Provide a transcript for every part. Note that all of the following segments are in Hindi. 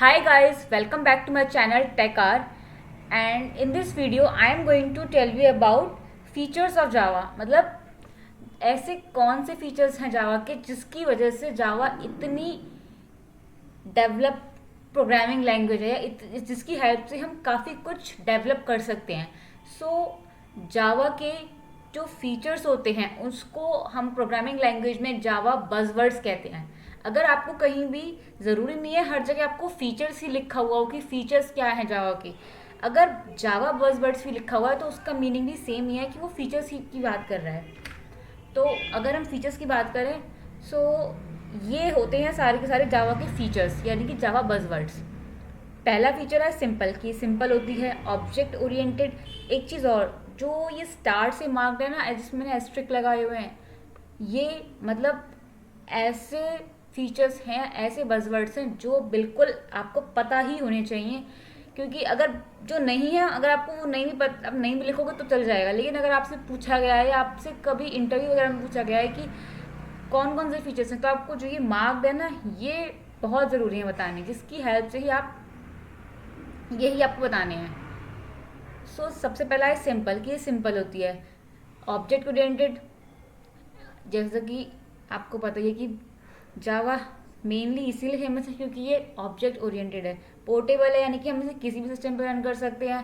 Hi guys, welcome back to my channel TechR, and in this video I am going to tell you about features of Java। मतलब ऐसे कौन से फीचर्स हैं जावा के जिसकी वजह से जावा इतनी डेवलप प्रोग्रामिंग लैंग्वेज है जिसकी हेल्प से हम काफ़ी कुछ डेवलप कर सकते हैं। जावा के जो फीचर्स होते हैं उसको हम प्रोग्रामिंग लैंग्वेज में जावा बज़वर्ड्स कहते हैं। अगर आपको कहीं भी ज़रूरी नहीं है हर जगह आपको फीचर्स ही लिखा हुआ हो कि फीचर्स क्या है जावा के। अगर जावा बज़वर्ड्स भी लिखा हुआ है तो उसका मीनिंग भी सेम ही है कि वो फीचर्स ही की बात कर रहा है। तो अगर हम फीचर्स की बात करें सो ये होते हैं सारे के सारे जावा के फीचर्स यानी कि जावा बज़वर्ड्स। पहला फीचर है सिंपल, की सिंपल होती है, ऑब्जेक्ट ओरिएंटेड। एक चीज़ और, जो ये स्टार से मार्क्ड है ना जिसमें मैंने एस्ट्रिक लगाए हुए हैं, ये मतलब ऐसे फीचर्स हैं, ऐसे बज़वर्ड्स हैं जो बिल्कुल आपको पता ही होने चाहिए। क्योंकि अगर जो नहीं है, अगर आपको वो नहीं भी पता, आप नहीं भी लिखोगे तो चल जाएगा, लेकिन अगर आपसे पूछा गया है या आपसे कभी इंटरव्यू वगैरह में पूछा गया है कि कौन कौन से फीचर्स हैं, तो आपको जो ये मार्क्ड है ना ये बहुत ज़रूरी है बताने, जिसकी हेल्प से ही आप यही आपको बताने हैं। सबसे पहला है सिंपल, कि ये सिंपल होती है। ऑब्जेक्ट ओरिएंटेड, जैसा कि आपको पता ही है कि जावा मेनली इसीलिए फेमस है क्योंकि ये ऑब्जेक्ट ओरिएंटेड है। पोर्टेबल है यानी कि हम इसे किसी भी सिस्टम पर रन कर सकते हैं।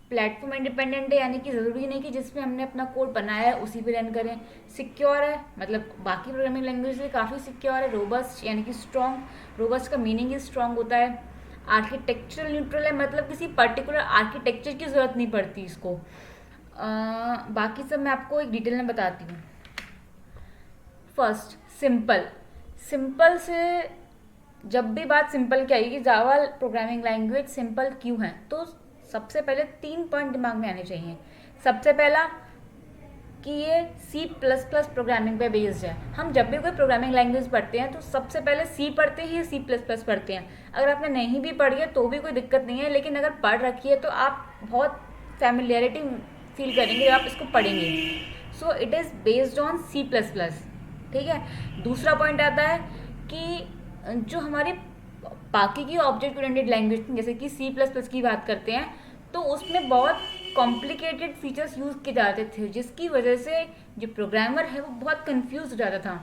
प्लेटफॉर्म इंडिपेंडेंट है यानी कि ज़रूरी नहीं कि जिसमें हमने अपना कोड बनाया है उसी पे रन करें। सिक्योर है, मतलब बाकी प्रोग्रामिंग लैंग्वेज से काफ़ी सिक्योर है। रोबस्ट यानी कि स्ट्रॉन्ग, रोबस्ट का मीनिंग ही स्ट्रॉन्ग होता है। आर्किटेक्चरल न्यूट्रल है, मतलब किसी पर्टिकुलर आर्किटेक्चर की ज़रूरत नहीं पड़ती इसको। बाकी सब मैं आपको एक डिटेल में बताती हूँ। फर्स्ट सिंपल, सिंपल से जब भी बात सिंपल की आएगी, जावा प्रोग्रामिंग लैंग्वेज सिंपल क्यों है, तो सबसे पहले 3 पॉइंट दिमाग में आने चाहिए। सबसे पहला कि ये C++ प्रोग्रामिंग पे बेस्ड है। हम जब भी कोई प्रोग्रामिंग लैंग्वेज पढ़ते हैं तो सबसे पहले C पढ़ते हैं या C++ पढ़ते हैं। अगर आपने नहीं भी पढ़ी है तो भी कोई दिक्कत नहीं है, लेकिन अगर पढ़ रखी है तो आप बहुत फैमिलियरिटी फील करेंगे जब आप इसको पढ़ेंगे। It is based on C++। ठीक है। दूसरा पॉइंट आता है कि जो हमारी बाकी की ऑब्जेक्ट ओरिएंटेड लैंग्वेज जैसे कि C++ की बात करते हैं तो उसमें बहुत कॉम्प्लिकेटेड फीचर्स यूज़ किए जाते थे, जिसकी वजह से जो प्रोग्रामर है वो बहुत कंफ्यूज हो जाता था।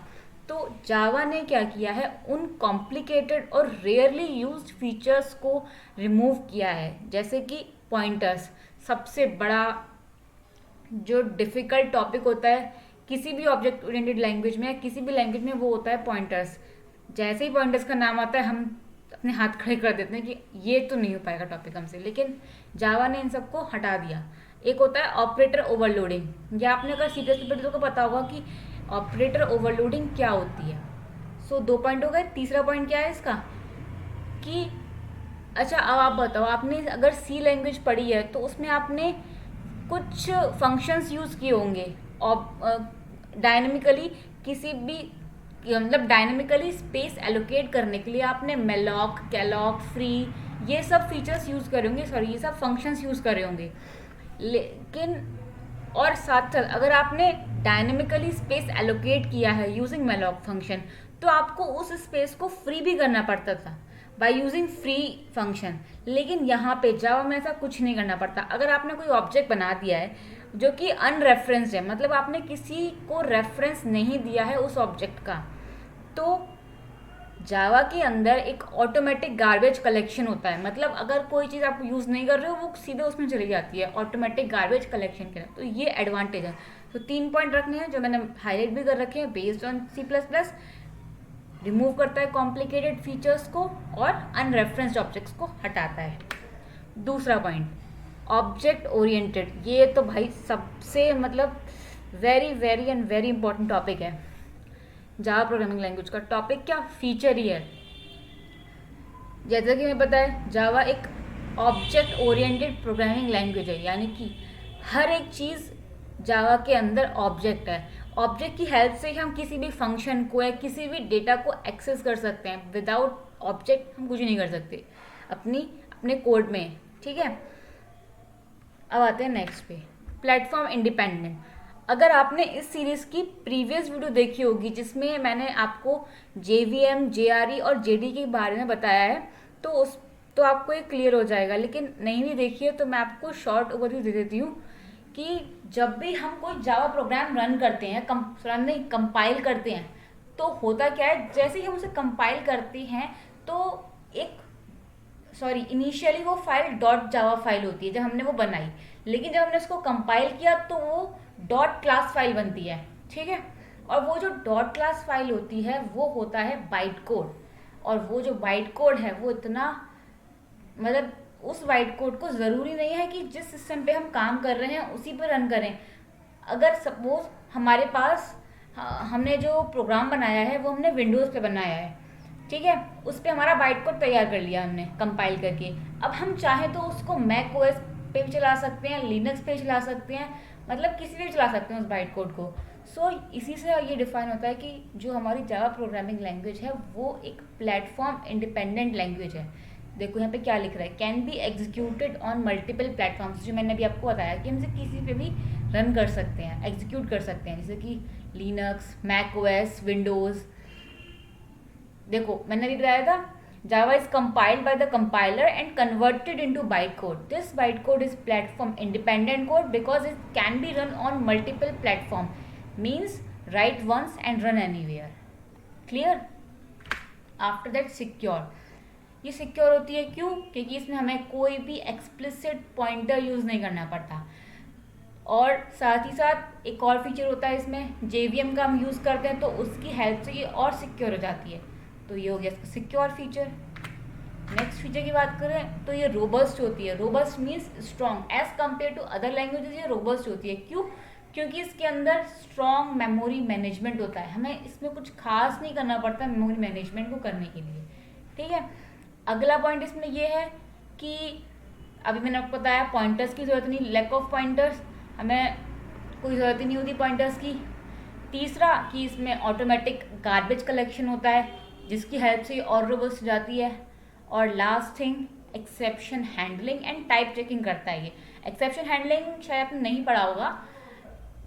तो जावा ने क्या किया है, उन कॉम्प्लिकेटेड और रेयरली यूज्ड फीचर्स को रिमूव किया है। जैसे कि पॉइंटर्स, सबसे बड़ा जो डिफ़िकल्ट टॉपिक होता है किसी भी ऑब्जेक्ट ओरिएंटेड लैंग्वेज में या किसी भी लैंग्वेज में, वो होता है पॉइंटर्स। जैसे ही पॉइंटर्स का नाम आता है हम अपने हाथ खड़े कर देते हैं कि ये तो नहीं हो पाएगा टॉपिक हमसे, लेकिन जावा ने इन सबको हटा दिया। एक होता है ऑपरेटर ओवरलोडिंग, या आपने अगर C++ को पता होगा कि ऑपरेटर ओवरलोडिंग क्या होती है। 2 पॉइंट हो गए। तीसरा पॉइंट क्या है इसका कि अच्छा अब आप बताओ, आपने अगर सी लैंग्वेज पढ़ी है तो उसमें आपने कुछ फंक्शंस यूज़ किए होंगे डायनेमिकली, किसी भी मतलब डायनेमिकली स्पेस एलोकेट करने के लिए आपने मेलॉक, कैलॉक, फ्री, ये सब फीचर्स यूज़ करे होंगे, सॉरी ये सब फंक्शंस यूज़ करे होंगे। लेकिन और साथ साथ अगर आपने डायनेमिकली स्पेस एलोकेट किया है यूजिंग मेलॉक फंक्शन तो आपको उस स्पेस को फ्री भी करना पड़ता था बाय यूजिंग फ्री फंक्शन। लेकिन यहाँ पे जावा में ऐसा कुछ नहीं करना पड़ता। अगर आपने कोई ऑब्जेक्ट बना दिया है जो कि अनरेफरेंस्ड है, मतलब आपने किसी को रेफरेंस नहीं दिया है उस ऑब्जेक्ट का, तो जावा के अंदर एक ऑटोमेटिक गार्बेज कलेक्शन होता है। मतलब अगर कोई चीज़ आप यूज़ नहीं कर रहे हो वो सीधे उसमें चली जाती है ऑटोमेटिक गार्बेज कलेक्शन के लिए। तो ये एडवांटेज है। 3 पॉइंट रखने हैं जो मैंने हाईलाइट भी कर रखे हैं। बेस्ड ऑन C++, रिमूव करता है कॉम्प्लिकेटेड फीचर्स को और अनरेफरेंस्ड ऑब्जेक्ट्स को हटाता है। दूसरा पॉइंट ऑब्जेक्ट ओरिएंटेड, ये तो भाई सबसे मतलब very very and very important topic है जावा प्रोग्रामिंग लैंग्वेज का। टॉपिक क्या, फीचर ही है। जैसा कि मैं बताया जावा एक ऑब्जेक्ट ओरिएंटेड प्रोग्रामिंग लैंग्वेज है, यानी कि हर एक चीज़ जावा के अंदर ऑब्जेक्ट है। ऑब्जेक्ट की हेल्प से ही हम किसी भी फंक्शन को या किसी भी डेटा को एक्सेस कर सकते हैं। विदाउट ऑब्जेक्ट हम कुछ नहीं कर सकते अपने कोड में। ठीक है। अब आते हैं नेक्स्ट पे, प्लेटफॉर्म इंडिपेंडेंट। अगर आपने इस सीरीज़ की प्रीवियस वीडियो देखी होगी जिसमें मैंने आपको JVM, JRE और JD के बारे में बताया है, तो तो आपको ये क्लियर हो जाएगा। लेकिन नहीं भी देखिए तो मैं आपको शॉर्ट ओवरव्यू दे देती हूँ कि जब भी हम कोई जावा प्रोग्राम रन करते हैं, रन नहीं कंपाइल करते हैं, तो होता क्या है, जैसे ही हम उसे कंपाइल करते हैं तो एक इनिशियली वो फाइल डॉट जावा फाइल होती है जब हमने वो बनाई, लेकिन जब हमने उसको कंपाइल किया तो वो डॉट क्लास फाइल बनती है। ठीक है, और वो जो डॉट क्लास फाइल होती है वो होता है बाइट कोड, और वो जो बाइट कोड है वो इतना, मतलब उस बाइट कोड को ज़रूरी नहीं है कि जिस सिस्टम पे हम काम कर रहे हैं उसी पर रन करें। अगर सपोज हमारे पास हमने जो प्रोग्राम बनाया है वो हमने विंडोज़ पे बनाया है, ठीक है, उस पर हमारा बाइट कोड तैयार कर लिया हमने कंपाइल करके। अब हम चाहें तो उसको मैक ओएस पे भी चला सकते हैं, लिनक्स पे चला सकते हैं, मतलब किसी पे भी चला सकते हैं उस बाइट कोड को। सो इसी से ये डिफाइन होता है कि जो हमारी जावा प्रोग्रामिंग लैंग्वेज है वो एक प्लेटफॉर्म इंडिपेंडेंट लैंग्वेज है। देखो यहाँ पे क्या लिख रहा है, can be executed on multiple platforms, जो मैंने अभी आपको बताया कि हम इसे किसी पे भी रन कर सकते हैं, एग्जीक्यूट कर सकते हैं, जैसे कि लिनक्स, मैक ओएस, विंडोज़। देखो मैंने अभी बताया था, Java is compiled by the compiler and converted into bytecode. This bytecode is platform independent code because it can be run on multiple platform. Means write once and run anywhere. Clear? After that secure. ये सिक्योर होती है क्यों? क्योंकि इसमें हमें कोई भी एक्सप्लिसिट पॉइंटर यूज़ नहीं करना पड़ता। और साथ ही साथ एक और फीचर होता है इसमें, JVM का हम यूज़ करते हैं तो उसकी हेल्प से ये और सिक्योर हो जाती है। तो ये हो गया इसका सिक्योर फीचर। नेक्स्ट फीचर की बात करें तो ये रोबस्ट होती है। Robust means strong, as compare to other languages ये रोबस्ट होती है। क्यों? क्योंकि इसके अंदर स्ट्रॉन्ग मेमोरी मैनेजमेंट होता है, हमें इसमें कुछ खास नहीं करना पड़ता मेमोरी मैनेजमेंट को करने के लिए। ठीक है, अगला पॉइंट इसमें ये है कि अभी मैंने आपको बताया पॉइंटर्स की ज़रूरत नहीं, लैक ऑफ पॉइंटर्स, हमें कोई ज़रूरत ही नहीं होती पॉइंटर्स की। तीसरा कि इसमें ऑटोमेटिक गार्बेज कलेक्शन होता है जिसकी हेल्प से और रोबस्ट हो जाती है। और last thing, exception handling and type checking करता है ये। एक्सेप्शन हैंडलिंग शायद आपने नहीं पढ़ा होगा।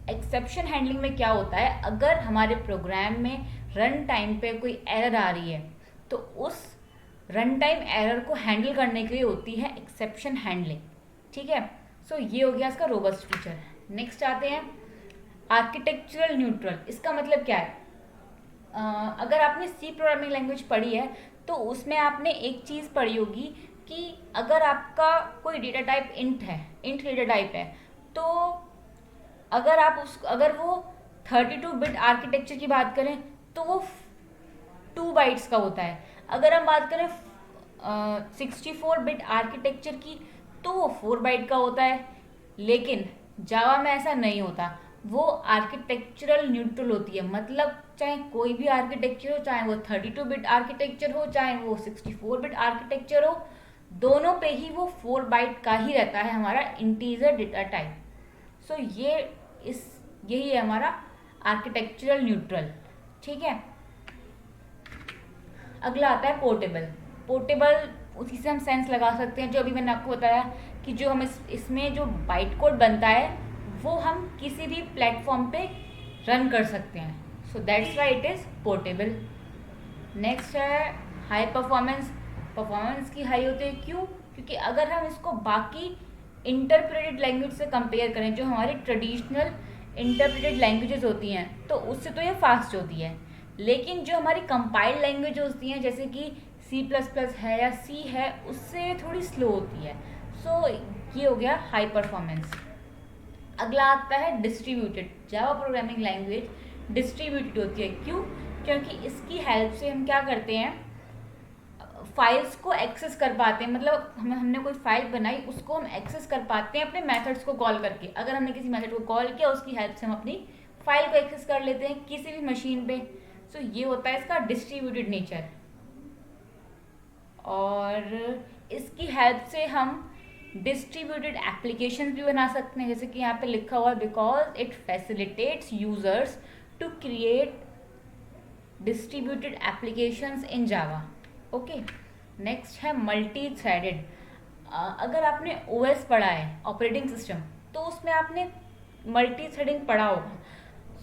एक्सेप्शन हैंडलिंग में क्या होता है, अगर हमारे प्रोग्राम में रन टाइम पे कोई एरर आ रही है तो उस रन टाइम एरर को हैंडल करने के लिए होती है एक्सेप्शन हैंडलिंग। ठीक है, सो ये हो गया इसका रोबस्ट फीचर। नेक्स्ट आते हैं आर्किटेक्चरल न्यूट्रल। इसका मतलब क्या है, अगर आपने सी प्रोग्रामिंग लैंग्वेज पढ़ी है तो उसमें आपने एक चीज़ पढ़ी होगी कि अगर आपका कोई डेटा टाइप इंट है, इंट डेटा टाइप है, तो अगर वो 32 बिट आर्किटेक्चर की बात करें तो वो 2 बाइट्स का होता है। अगर हम बात करें 64 बिट आर्किटेक्चर की तो वो 4 बाइट का होता है। लेकिन जावा में ऐसा नहीं होता, वो आर्किटेक्चरल न्यूट्रल होती है। मतलब चाहे कोई भी आर्किटेक्चर हो, चाहे वो 32 बिट आर्किटेक्चर हो, चाहे वो 64 बिट आर्किटेक्चर हो, दोनों पे ही वो 4 बाइट का ही रहता है हमारा इंटीजर डेटा टाइप। सो यही है हमारा आर्किटेक्चरल न्यूट्रल। ठीक है, अगला आता है पोर्टेबल। पोर्टेबल उसी से हम सेंस लगा सकते हैं जो अभी मैंने आपको बताया कि जो हम इसमें जो बाइट कोड बनता है वो हम किसी भी प्लेटफॉर्म पे रन कर सकते हैं। So that's why it is portable. Next है हाई परफॉर्मेंस। परफॉर्मेंस की हाई होती है क्यों? क्योंकि अगर हम इसको बाकी इंटरप्रेटेड लैंग्वेज से कंपेयर करें, जो हमारी ट्रेडिशनल इंटरप्रेटेड लैंग्वेजेस होती हैं, तो उससे तो ये फास्ट होती है। लेकिन जो हमारी कंपाइल्ड लैंग्वेज होती हैं जैसे कि C++ है या C है, उससे थोड़ी स्लो होती है। सो ये हो गया हाई परफॉर्मेंस। अगला आता है distributed. Java programming language distributed होती है। क्यों? क्योंकि इसकी हेल्प से हम क्या करते हैं, फाइल्स को एक्सेस कर पाते हैं। मतलब हमने कोई फाइल बनाई, उसको हम एक्सेस कर पाते हैं अपने मेथड्स को कॉल करके। अगर हमने किसी मेथड को कॉल किया, उसकी हेल्प से हम अपनी फाइल को एक्सेस कर लेते हैं किसी भी मशीन पे। सो ये होता है इसका डिस्ट्रीब्यूटेड नेचर। और इसकी हेल्प से हम डिस्ट्रीब्यूटेड एप्लीकेशन भी बना सकते हैं, जैसे कि यहाँ पे लिखा हुआ है because it facilitates users to create distributed applications in Java. Okay, next है मल्टी थ्रेडेड। अगर आपने ओएस पढ़ा है, ऑपरेटिंग सिस्टम, तो उसमें आपने मल्टी थ्रेडिंग पढ़ा होगा।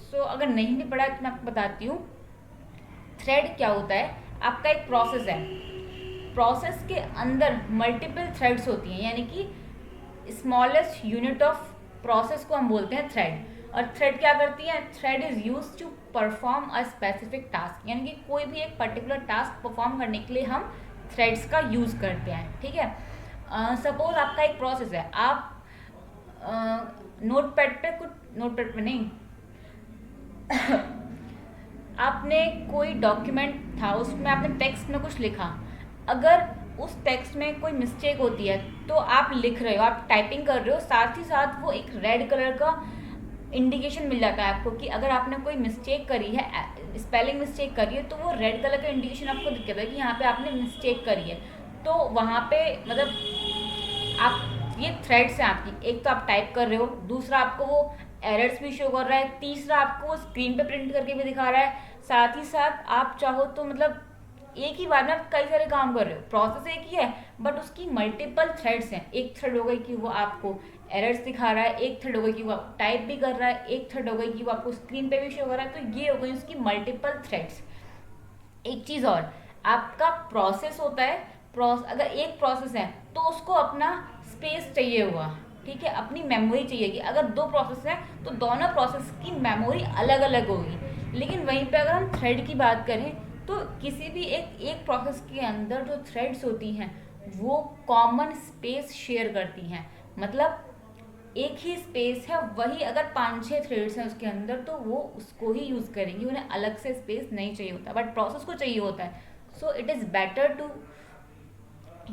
सो अगर नहीं भी पढ़ा है तो मैं आपको बताती हूँ। थ्रेड क्या होता है, आपका एक प्रोसेस है, प्रोसेस के अंदर मल्टीपल थ्रेड्स होती हैं, यानी कि स्मॉलेस्ट यूनिट ऑफ प्रोसेस को हम बोलते हैं थ्रेड। और थ्रेड क्या करती है? Thread is use to perform a specific task, यानी कि कोई भी एक पर्टिकुलर टास्क परफॉर्म करने के लिए हम थ्रेड्स का यूज़ करते हैं। ठीक है, सपोज आपका एक प्रोसेस है, आप नोटपैड पे नहीं आपने कोई डॉक्यूमेंट था, उसमें आपने टेक्स्ट में कुछ लिखा, अगर उस टेक्स्ट में कोई मिस्टेक होती है तो आप लिख रहे हो, आप टाइपिंग कर रहे हो, साथ ही साथ वो एक रेड कलर का इंडिकेशन मिल जाता है आपको कि अगर आपने कोई मिस्टेक करी है, स्पेलिंग मिस्टेक करी है, तो वो रेड कलर का इंडिकेशन आपको दिखेगा कि यहाँ पे आपने मिस्टेक करी है। तो वहाँ पे मतलब आप, ये थ्रेड्स हैं आपकी, एक तो आप टाइप कर रहे हो, दूसरा आपको वो एरर्स भी शो कर रहा है, तीसरा आपको वो स्क्रीन पे प्रिंट करके भी दिखा रहा है, साथ ही साथ आप चाहो तो मतलब एक ही बार में आप कई सारे काम कर रहे हो, प्रोसेस एक ही है बट उसकी मल्टीपल थ्रेड्स हैं। एक थ्रेड हो गई कि वो आपको एरर्स दिखा रहा है, एक थ्रेड हो गई कि वो आप टाइप भी कर रहा है, एक थ्रेड हो गई कि वो आपको स्क्रीन पे भी शो कर रहा है। तो ये हो गई उसकी मल्टीपल थ्रेड्स। एक चीज़ और, आपका प्रोसेस होता है, अगर एक प्रोसेस है तो उसको अपना स्पेस चाहिए होगा, ठीक है, अपनी मेमोरी चाहिए कि अगर दो प्रोसेस है तो दोनों प्रोसेस की मेमोरी अलग अलग होगी। लेकिन वहीं पे अगर हम थ्रेड की बात करें तो किसी भी एक प्रोसेस के अंदर जो थ्रेड्स होती हैं वो कॉमन स्पेस शेयर करती हैं, मतलब एक ही स्पेस है, वही अगर 5-6 थ्रेड्स हैं उसके अंदर तो वो उसको ही यूज़ करेंगी, उन्हें अलग से स्पेस नहीं चाहिए होता, बट प्रोसेस को चाहिए होता है। So it is better to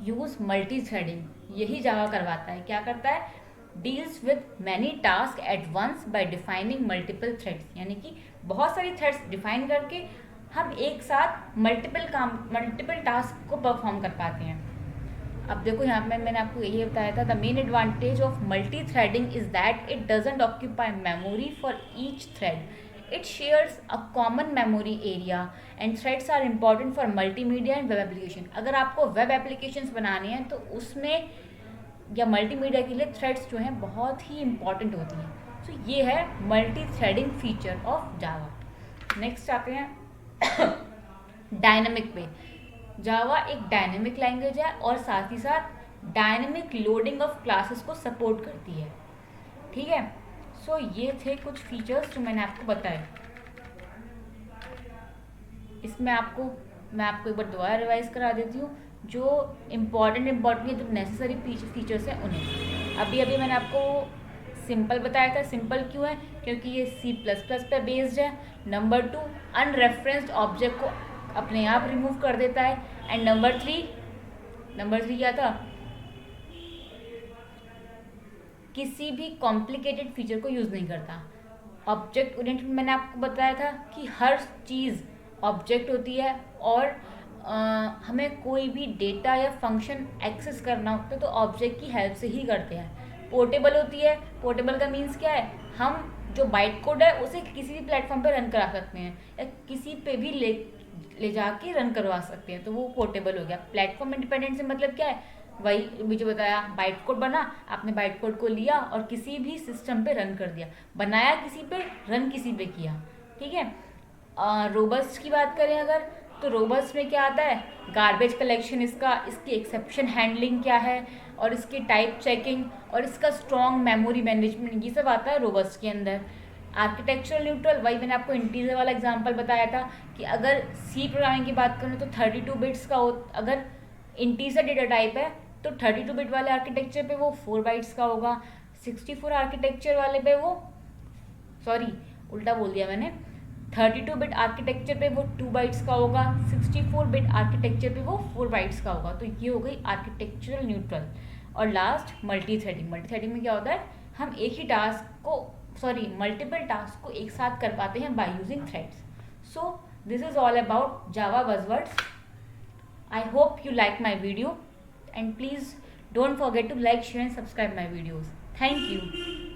use multi threading. यही जावा करवाता है, क्या करता है? Deals with many task at once by defining multiple threads, यानी कि बहुत सारी थ्रेड्स डिफाइन करके हम एक साथ मल्टीपल टास्क को परफॉर्म कर पाते हैं। अब देखो यहाँ पे मैंने आपको यही बताया था, the main advantage of multi threading is that it doesn't occupy memory for each thread, it shares a common memory area and threads are important for multimedia and web application. अगर आपको वेब एप्लीकेशंस बनाने हैं तो उसमें या मल्टीमीडिया के लिए थ्रेड्स जो हैं बहुत ही इंपॉर्टेंट होती हैं। तो ये है multi threading feature of Java. Next आते हैं डायनामिक पे। जावा एक डायनेमिक लैंग्वेज है और साथ ही साथ डायनेमिक लोडिंग ऑफ क्लासेस को सपोर्ट करती है। ठीक है, सो ये थे कुछ फीचर्स जो मैंने आपको बताए। इसमें मैं आपको एक बार दोबारा रिवाइज करा देती हूँ, जो इम्पॉर्टेंट जो नेसेसरी फीचर्स हैं उन्हें। अभी मैंने आपको सिंपल बताया था। सिंपल क्यों है? क्योंकि ये C++ पे बेस्ड है। नंबर 2, अनरेफरेंस्ड ऑब्जेक्ट को अपने आप रिमूव कर देता है। एंड नंबर थ्री क्या था? किसी भी कॉम्प्लिकेटेड फीचर को यूज़ नहीं करता। ऑब्जेक्ट ओरिएंटेड मैंने आपको बताया था कि हर चीज़ ऑब्जेक्ट होती है और हमें कोई भी डेटा या फंक्शन एक्सेस करना होता है तो ऑब्जेक्ट की हेल्प से ही करते हैं। पोर्टेबल होती है। पोर्टेबल का मीन्स क्या है? हम जो बाइट कोड है उसे किसी भी प्लेटफॉर्म पे रन करा सकते हैं या किसी पे भी ले जाके रन करवा सकते हैं, तो वो पोर्टेबल हो गया। प्लेटफॉर्म इंडिपेंडेंट से मतलब क्या है? वही मुझे बताया, बाइट कोड बना, आपने बाइट कोड को लिया और किसी भी सिस्टम पे रन कर दिया, बनाया किसी पे, रन किसी पे किया। ठीक है। रोबस्ट की बात करें अगर, तो रोबस्ट में क्या आता है? गार्बेज कलेक्शन, इसकी एक्सेप्शन हैंडलिंग क्या है, और इसकी टाइप चेकिंग, और इसका स्ट्रॉन्ग मेमोरी मैनेजमेंट, ये सब आता है रोबस्ट के अंदर। आर्किटेक्चरल न्यूट्रल, वही मैंने आपको इंटीजर वाला एग्जांपल बताया था कि अगर सी प्रोग्रामिंग की बात करूँ तो 32 बिट्स का अगर इंटीजर डेटा टाइप है तो 32 बिट वाले आर्किटेक्चर पे वो 4 बाइट्स का होगा, 64 आर्किटेक्चर वाले पे वो, सॉरी उल्टा बोल दिया मैंने, 32 बिट आर्किटेक्चर पे वो 2 बाइट्स का होगा, 64 बिट आर्किटेक्चर पे वो 4 बाइट्स का होगा। तो ये हो गई आर्किटेक्चरल न्यूट्रल। और लास्ट मल्टी थ्रेडिंग में क्या होता है? हम एक ही टास्क को मल्टीपल टास्क को एक साथ कर पाते हैं by using threads. So this is all about Java buzzwords. I hope you like my video and please don't forget to like, share and subscribe my videos. Thank you.